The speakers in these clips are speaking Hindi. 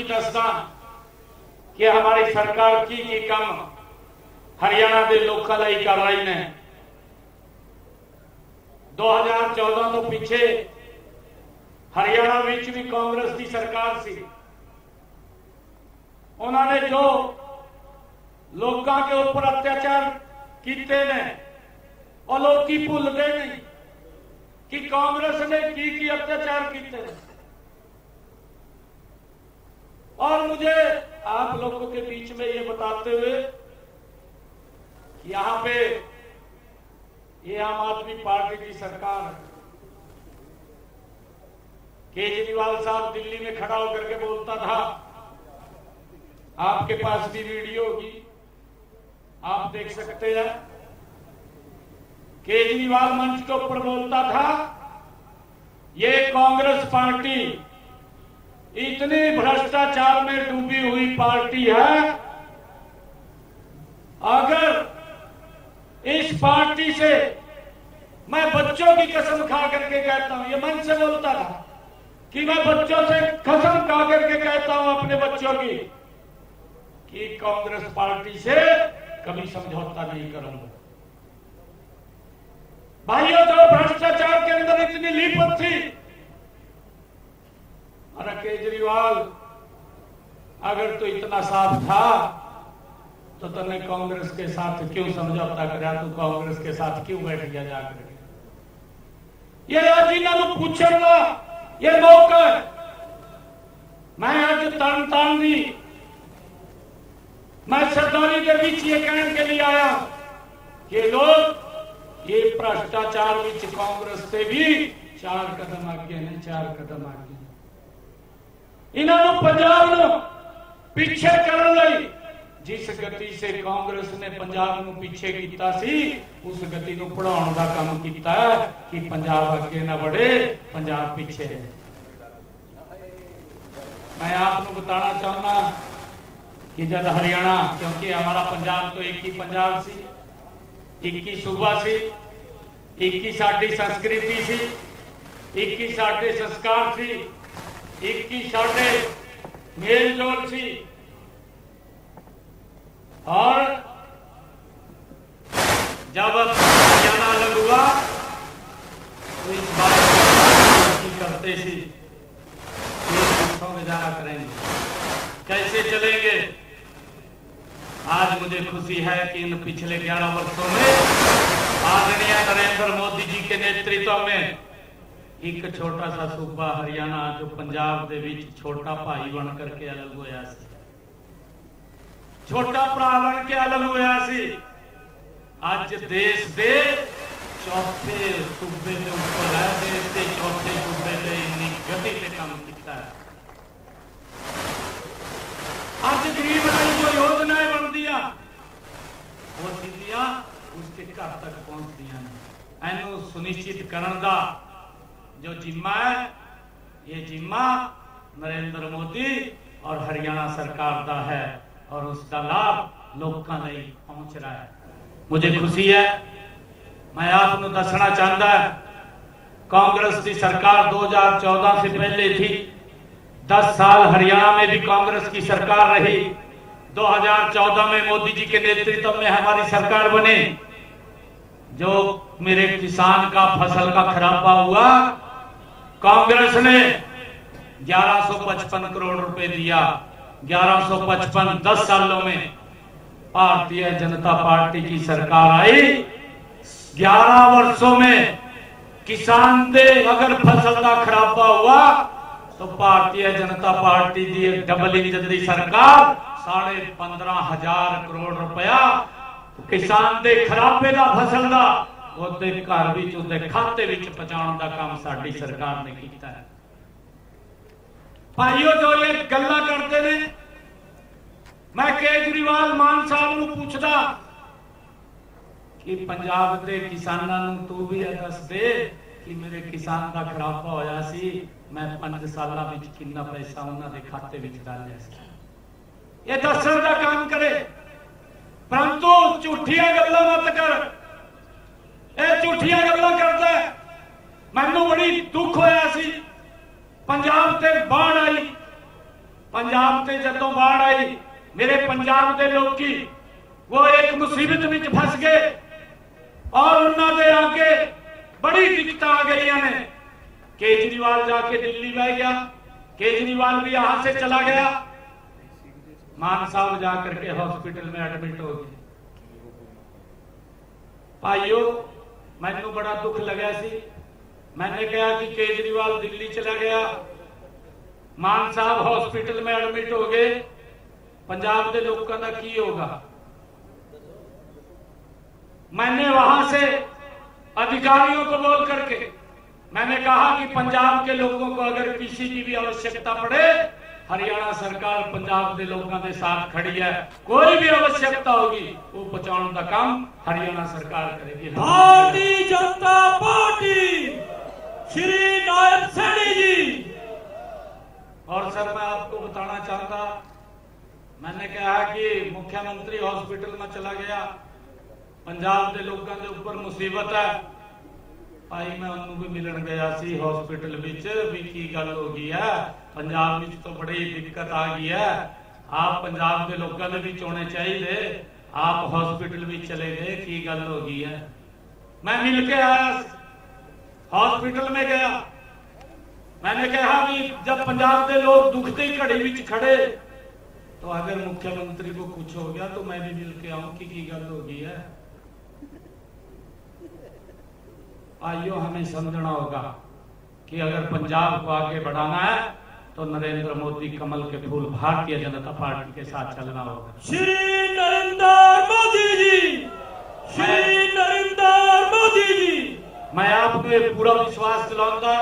दसदा कि हमारी सरकार की काम हरियाणा के लोगों लिए कर रही ने। 2014 तो पीछे हरियाणा विच भी कांग्रेस की सरकार सी। उन्होंने जो लोगों के ऊपर अत्याचार किए ने और लोग की भूलते नहीं कि कांग्रेस ने की अत्याचार किए। और मुझे आप लोगों के बीच में ये बताते हुए कि यहां पे ये आम आदमी पार्टी की सरकार है। केजरीवाल साहब दिल्ली में खड़ा होकर के बोलता था, आपके पास भी वीडियो होगी, आप देख सकते हैं। केजरीवाल मंच के ऊपर बोलता था, ये कांग्रेस पार्टी इतनी भ्रष्टाचार में डूबी हुई पार्टी है, अगर इस पार्टी से मैं बच्चों की कसम खा करके कहता हूं, ये मन से बोलता था कि मैं बच्चों से कसम खा करके कहता हूं अपने बच्चों की कि कांग्रेस पार्टी से कभी समझौता नहीं करूंगा। भाइयों, तो भ्रष्टाचार के अंदर इतनी लिपट थी। अरे केजरीवाल, अगर तो इतना साफ था तो तूने कांग्रेस के साथ क्यों समझौता करा? तू कांग्रेस के साथ क्यों बैठ गया जाकर? ये आज इन्होंने पूछना ये मौका है। मैं आज तरन दी मैं सरदारी के बीच ये कहने के लिए आया कि लोग ये भ्रष्टाचार विच कांग्रेस से भी 4 कदम आगे ने, 4 कदम आगे। इन्होंने पंजाब को पीछे करने लई जिस गति से कांग्रेस ने पंजाब को पीछे किया सी, उस गति को बढ़ाने का काम किया कि पंजाब अगे न बढ़े, पंजाब पीछे है। मैं आपको बताना चाहना कि जब हरियाणा, क्योंकि हमारा पंजाब तो एक ही पंजाब सी, एक ही सूबा सी, एक ही साडी संस्कृति सी, एक ही साडे संस्कार सी, एक ही साडे मेल जोल सी। और जब हरियाणा अलग हुआ तो इस बात की करते थे गुजारा करेंगे, कैसे चलेंगे। आज मुझे खुशी है कि इन पिछले 11 वर्षों में आदरणीय नरेंद्र मोदी जी के नेतृत्व में एक छोटा सा सूबा हरियाणा जो पंजाब के बीच छोटा भाई बन करके अलग होया सी, छोटा भरा बन के अलग होया सी, आज देश दे चौथे सूबे के ऊपर है। देश के चौथे सूबे से इतनी गति से काम किया है। आज गरीब जो योजनाएं बन दिया वो सीधियां उसके घर तक पहुंच दिया। एनू सुनिश्चित करने का जो जिम्मा है, ये जिम्मा नरेंद्र मोदी और हरियाणा सरकार का है और उसका लाभ लोगों तक पहुंच रहा है। मुझे खुशी है। मैं आपको दसना चाहता है, कांग्रेस की सरकार 2014 से पहले थी। 10 साल हरियाणा में भी कांग्रेस की सरकार रही। 2014 में मोदी जी के नेतृत्व में हमारी सरकार बने। जो मेरे किसान का फसल का खराबा हुआ, कांग्रेस ने 1155 करोड़ रुपए दिया। 1155 10 सालों में भारतीय जनता पार्टी की सरकार आई। 11 वर्षों में किसान दे अगर फसल का खराबा हुआ तो भारतीय जनता पार्टी की डबल इंजन की सरकार 15,500 करोड़ रुपया किसान दे खराबे का फसल का ਉਹਦੇ घर ਵਿੱਚ ਉਹਦੇ खाते ਵਿੱਚ ਪਹੁੰਚਾਉਣ ਦਾ काम ਸਾਡੀ सरकार ने किया है। भाइयों, जो ये गल्ला करते ने, मैं केजरीवाल मान साहब ਨੂੰ पूछदा कि पंजाब के किसानों तू भी दस दे कि मेरे किसान का खराबा होया सी, मैं 5 साल ਵਿੱਚ कितना पैसा उन्होंने खाते ਵਿੱਚ डालिया सी। ये दसन का काम करे, परंतु झूठिया गल्ला मत कर। झूठिया गल्ला करता है। मैनू बड़ी दुख होया सी, पंजाब ते बाढ़ आई, पंजाब से जदों बाढ़ आई मेरे पंजाब के लोग वो एक मुसीबत में फस गए और उन्होंने आगे बड़ी दिक्कत आ गई ने। केजरीवाल जाके दिल्ली बह गया, केजरीवाल भी यहां से चला गया, मान साहब जाकर के हॉस्पिटल में एडमिट हो गए। भाइयों मैनू बड़ा दुख लगा सी, मैंने कहा कि केजरीवाल दिल्ली चला गया, मान साहब हॉस्पिटल में एडमिट हो गए, पंजाब के लोगों का की होगा। मैंने वहां से अधिकारियों को बोल करके मैंने कहा कि पंजाब के लोगों को अगर किसी की भी आवश्यकता पड़े, हरियाणा सरकार पंजाब के लोगों के साथ खड़ी है, कोई भी आवश्यकता होगी वो पहुंचाने का काम हरियाणा सरकार करेगी। भारतीय जनता पार्टी श्री नायब सैनी जी। और सर मैं आपको बताना चाहता, मैंने कहा कि मुख्यमंत्री हॉस्पिटल में चला गया, पंजाब के लोगों के ऊपर मुसीबत है। भाई मैं उन्होंने भी मिलन गया सी हॉस्पिटल भी की गल हो गई है, पंजाब में तो बड़ी दिक्कत आ गई है, आप पंजाब के लोगों ने भी होने चाहिए, आप हॉस्पिटल भी चले गए, की गल हो गई है। मैं मिल के आया, हॉस्पिटल में गया, मैंने कहा भी जब पंजाब के लोग दुखती घड़ी में खड़े तो अगर मुख्यमंत्री को कुछ हो गया तो मैं भी मिल के आऊं की गल हो गई है। आइयो हमें समझना होगा कि अगर पंजाब को आगे बढ़ाना है तो नरेंद्र मोदी कमल के फूल भारतीय जनता पार्टी के साथ चलना होगा। श्री नरेंद्र मोदी जी, श्री नरेंद्र मोदी जी। मैं आपको एक पूरा विश्वास दिलाऊंगा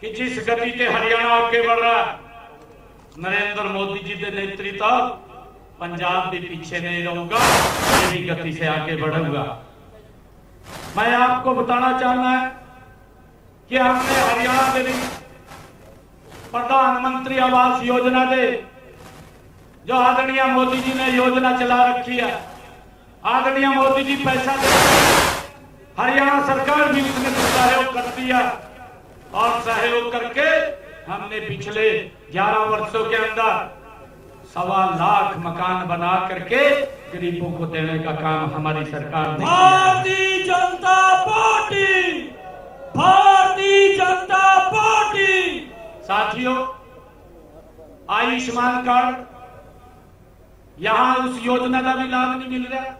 कि जिस गति से हरियाणा आगे बढ़ रहा है, नरेंद्र मोदी जी के नेतृत्व पंजाब भी पीछे नहीं रहूंगा, मेरी गति से आगे बढ़ूंगा। मैं आपको बताना चाहना है कि हमने हरियाणा के लिए प्रधानमंत्री आवास योजना दे जो आदरणीय मोदी जी ने योजना चला रखी है, आदरणीय मोदी जी पैसा दे, हरियाणा सरकार भी उसमें सहयोग करती है और सहयोग करके हमने पिछले 11 वर्षों के अंदर 1.25 लाख मकान बना करके गरीबों को देने का काम हमारी सरकार ने किया। Bharatiya Janata party, Bharatiya Janata party. साथियों आयुष्मान कार्ड, यहां उस योजना का भी लाभ नहीं मिल रहा।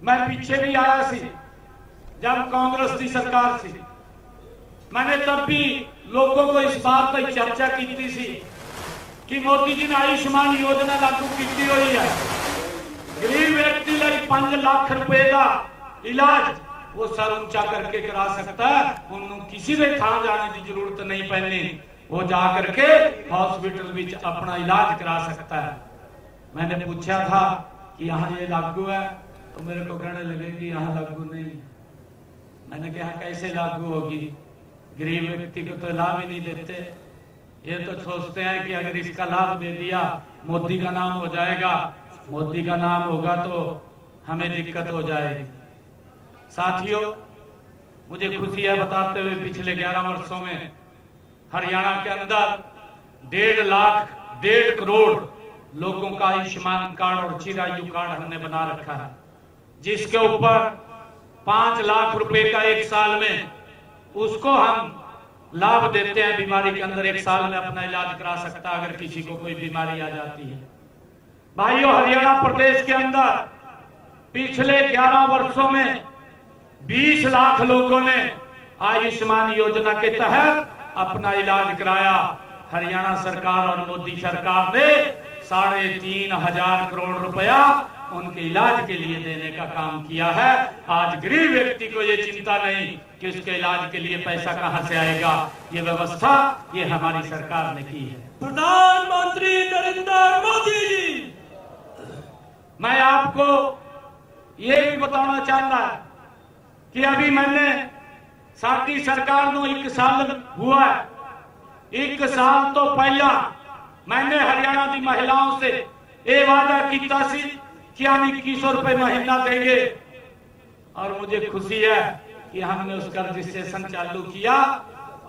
मैं पीछे भी आया सी जब कांग्रेस की सरकार थी, मैंने तब भी लोगों को इस बात पर चर्चा की थी कि मोदी जी ने आयुष्मान योजना लागू की हुई है, गरीब व्यक्ति लिए 5 लाख रुपए का इलाज वो सर ऊंचा करके करा सकता है, उन्होंने किसी भी थां जाने की जरूरत नहीं पड़नी, वो जा करके हॉस्पिटल में अपना इलाज करा सकता है। मैंने पूछा था कि यहाँ ये लागू है, तो मेरे को कहने लगे कि यहाँ लागू नहीं। मैंने कहा कैसे लागू होगी, गरीब व्यक्ति को तो लाभ ही नहीं देते, ये तो सोचते हैं कि अगर इसका लाभ दे दिया मोदी का नाम हो जाएगा, मोदी का नाम होगा तो हमें दिक्कत हो जाएगी। साथियों मुझे खुशी है बताते हुए पिछले 11 वर्षों में हरियाणा के अंदर 1.5 करोड़ लोगों का आयुष्मान कार्ड और चिरायु कार्ड हमने बना रखा है, जिसके ऊपर 5 लाख रुपए का एक साल में उसको हम लाभ देते हैं। बीमारी के अंदर एक साल में अपना इलाज करा सकता है अगर किसी को कोई बीमारी आ जाती है। भाइयों हरियाणा प्रदेश के अंदर पिछले 11 वर्षों में 20 लाख लोगों ने आयुष्मान योजना के तहत अपना इलाज कराया। हरियाणा सरकार और मोदी सरकार ने 3,500 करोड़ रुपया उनके इलाज के लिए देने का काम किया है। आज गरीब व्यक्ति को ये चिंता नहीं कि उसके इलाज के लिए पैसा कहां से आएगा, ये व्यवस्था ये हमारी सरकार ने की है। प्रधानमंत्री नरेंद्र मोदी जी। मैं आपको ये भी बताना चाहता कि अभी मैंने साथी सरकार को 1 साल हुआ है, 1 साल तो पहला मैंने हरियाणा की महिलाओं से ये वादा किया कि हम 2100 रुपए महीना देंगे, और मुझे खुशी है कि हमने उसका रजिस्ट्रेशन चालू किया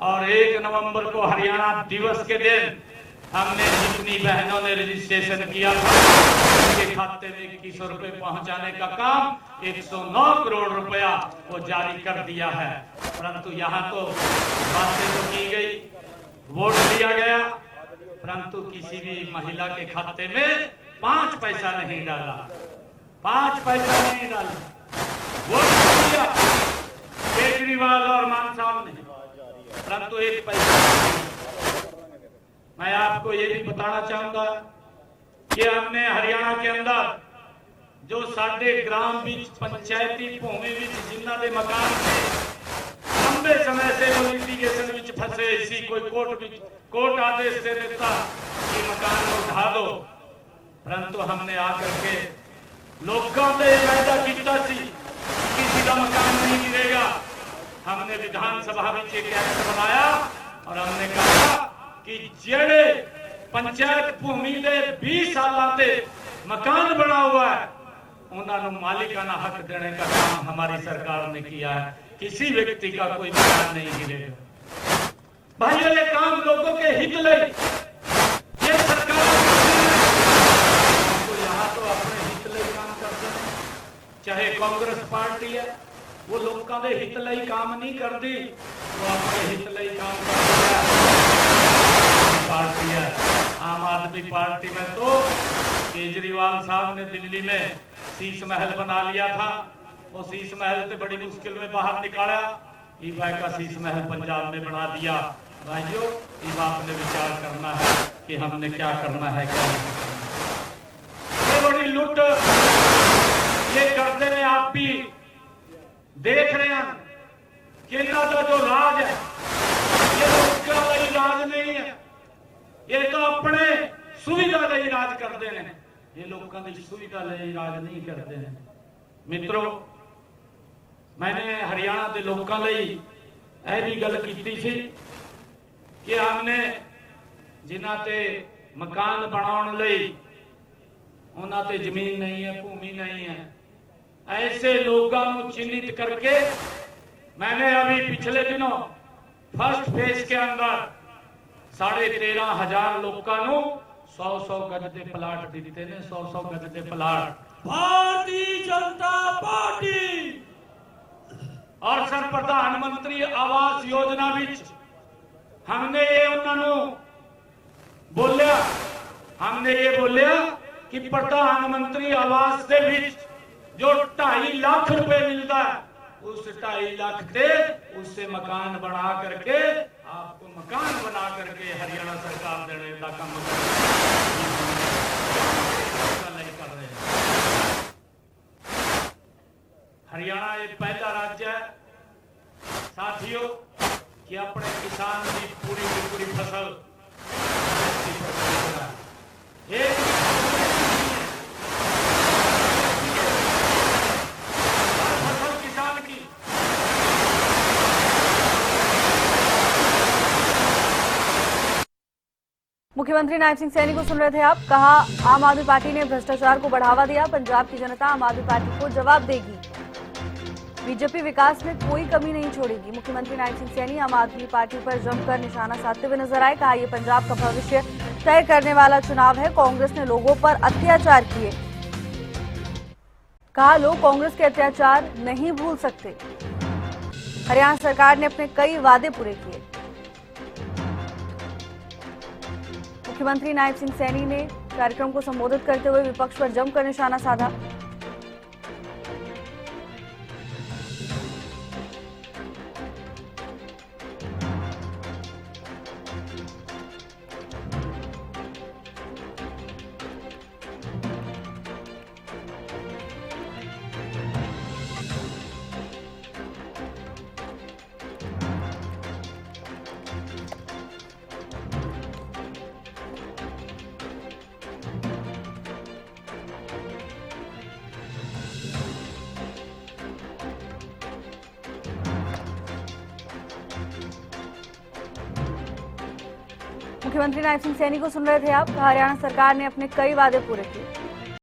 और 1 नवंबर को हरियाणा दिवस के दिन हमने जितनी बहनों ने रजिस्ट्रेशन किया था उनके खाते में 2100 रुपए पहुंचाने का काम 109 करोड़ रुपया वो जारी कर दिया है। परंतु यहाँ तो बातें तो की गई, वोट दिया गया, परंतु किसी भी महिला के खाते में 5 पैसा नहीं डाला, 5 पैसा नहीं डाला। वोट दिया केजरीवाल और मान साहब ने, परंतु 1 पैसा नहीं। मैं आपको ये भी बताना चाहूंगा कि हमने हरियाणा के अंदर जो साडे ग्राम बीच पंचायती भूमि बीच जिन्ना दे मकान थे लंबे समय से वो लिटिगेशन बीच फंसे, इसी कोई कोर्ट आदेश दे देता कि मकान को ढा दो, परंतु हमने आकर के लोगों से वायदा किया किसी का मकान नहीं गिरेगा। हमने विधानसभा में एक एक्ट बनाया और हमने कहा कि जेड़े पंचायत भूमि दे 20 साल से मकान बना हुआ है उन्होंने मालिकाना हक देने का काम हमारी सरकार ने किया है। किसी व्यक्ति का कोई मकान नहीं गिरेगा। भाई ये काम लोगों के हित ले, ये सरकार तो यहाँ तो अपने हित ले काम करते हैं। चाहे कांग्रेस पार्टी है वो लोगों के हित ले काम नहीं करती, वो अपने हित ले काम करती है। पार्टी है आम आदमी पार्टी में तो केजरीवाल साहब ने दिल्ली में शीश महल बना लिया था, वो शीश महल से बड़ी मुश्किल में बाहर निकाला, ई भाई का शीश महल पंजाब में बना दिया। भाइयों इस बात में विचार करना है कि हमने क्या करना है, क्या नहीं करना। ये बड़ी लूट ये करते हैं, आप भी देख रहे हैं कि इनका जो राज है ये उसका कोई राज नहीं है, ये तो अपने सुविधा ਲਈ राज करते हैं, ये लोगों की सुविधा ਲਈ राज नहीं करते हैं। मित्रों मैंने हरियाणा के लोगों ਲਈ यह भी गल की थी कि हमने जिन्हां ते मकान बनाने ਲਈ उन्हां ते जमीन नहीं है, भूमि नहीं है, ऐसे लोगों को चिन्हित करके मैंने अभी पिछले दिनों फर्स्ट फेज के अंदर 13,500 लोगों को 100-100 गज के प्लाट दिते ने, 100-100 गज के प्लाट। भारतीय जनता पार्टी और सर प्रधानमंत्री आवास योजना विच हमने ये उन्होंने बोलिया, हमने ये बोलिया कि प्रधानमंत्री आवास के विच जो 2.5 लाख रुपए मिलता है उस 2.5 लाख से उससे मकान बना करके आपको मकान बना करके हरियाणा सरकार देने का काम कर रहे हैं। हरियाणा एक पहला राज्य है साथियों कि अपने किसान की पूरी फसल एक मुख्यमंत्री नायब सिंह सैनी को सुन रहे थे आप। कहा आम आदमी पार्टी ने भ्रष्टाचार को बढ़ावा दिया, पंजाब की जनता आम आदमी पार्टी को जवाब देगी, बीजेपी विकास में कोई कमी नहीं छोड़ेगी। मुख्यमंत्री नायब सिंह सैनी आम आदमी पार्टी पर जमकर निशाना साधते हुए नजर आए। कहा यह पंजाब का भविष्य तय करने वाला चुनाव है, कांग्रेस ने लोगों पर अत्याचार किए। कहा लोग कांग्रेस के अत्याचार नहीं भूल सकते। हरियाणा सरकार ने अपने कई वादे पूरे किए। मुख्यमंत्री नायब सिंह सैनी ने कार्यक्रम को संबोधित करते हुए विपक्ष पर जमकर निशाना साधा। मुख्यमंत्री नायब सिंह सैनी को सुन रहे थे आप। हरियाणा सरकार ने अपने कई वादे पूरे किए।